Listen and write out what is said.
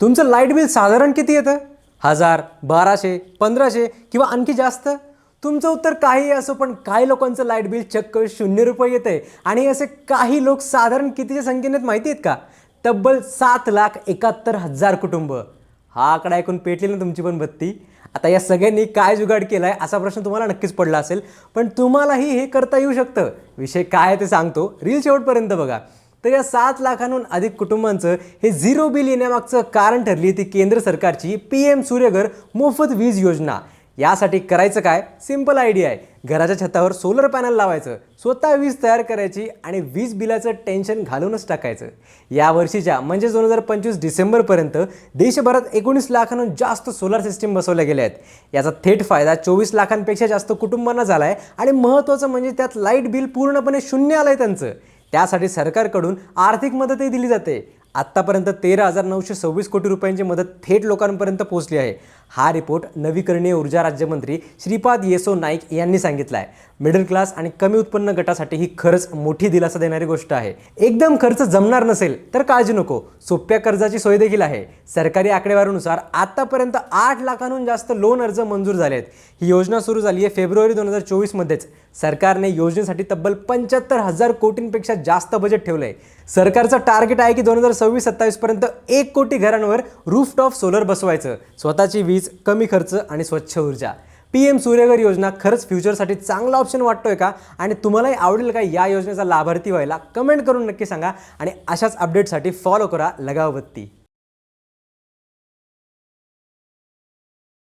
तुमचं light bill साधारण किती येतं? 1000, 1200, 1500 किंवा आणखी जास्त? तुमचं उत्तर काही असो, पण काही लोकांचं लाईट बिल चक्क ₹0 येतंय. आणि असे काही लोक साधारण कितीच्या संख्येने माहिती आहेत का? तब्बल 7,71,000 कुटुंब. हा आकडा ऐकून पेटली ना तुमची पण बत्ती? आता या सगळ्यांनी काय जुगाड केलाय असा प्रश्न तुम्हाला नक्कीच पडला असेल, पण तुम्हालाही हे करता येऊ शकतं. विषय काय आहे ते सांगतो, रील शेवटपर्यंत बघा. तर या 7 लाखांहून अधिक कुटुंबांचं हे झिरो बिल येण्यामागचं कारण ठरली ती केंद्र सरकारची PM सूर्यघर मोफत वीज योजना. यासाठी करायचं काय? सिंपल आयडिया आहे. घराच्या छतावर सोलर पॅनल लावायचं, स्वतः वीज तयार करायची आणि वीज बिलाचं टेन्शन घालूनच टाकायचं. या वर्षीच्या म्हणजे 2025 डिसेंबरपर्यंत देशभरात 19 लाखांहून जास्त सोलार सिस्टीम बसवल्या गेल्या आहेत. याचा थेट फायदा 24 लाखांपेक्षा जास्त कुटुंबांना झाला आहे. आणि महत्त्वाचं म्हणजे त्यात लाईट बिल पूर्णपणे शून्य आलं आहे त्यांचं. त्यासाठी सरकारकडून आर्थिक मदतही दिली जाते. आत्तापर्यंत 13,926 कोटी रुपयांची मदत थेट लोकांपर्यंत पोहोचली आहे. हा रिपोर्ट नवीकरणीय ऊर्जा राज्यमंत्री श्रीपाद येसो नाईक यांनी सांगितला आहे. मिडल क्लास आणि कमी उत्पन्न गटासाठी ही खरंच मोठी दिलासा देणारी गोष्ट आहे. एकदम खर्च जमणार नसेल तर काळजी नको, सोप्या कर्जाची सोय देखील आहे. सरकारी आकडेवारीनुसार आतापर्यंत 8 लाखांहून जास्त लोन अर्ज मंजूर झाले आहेत. ही योजना सुरू झाली आहे फेब्रुवारी 2024 मध्येच. सरकारने योजनेसाठी तब्बल 75,000 कोटींपेक्षा जास्त बजेट ठेवलं आहे. सरकारचं टार्गेट आहे की 2026-27 पर्यंत 1 कोटी घरांवर रूफटॉप सोलर बसवायचं. स्वतःची वीज, कमी खर्च आणि स्वच्छ ऊर्जा. PM सूर्यघर योजना खरंच फ्युचरसाठी चांगला ऑप्शन वाटतोय का? आणि तुम्हालाही आवडेल का या योजनेचा लाभार्थी व्हायला? कमेंट करून नक्की सांगा. आणि अशाच अपडेटसाठी फॉलो करा लगाव बत्ती.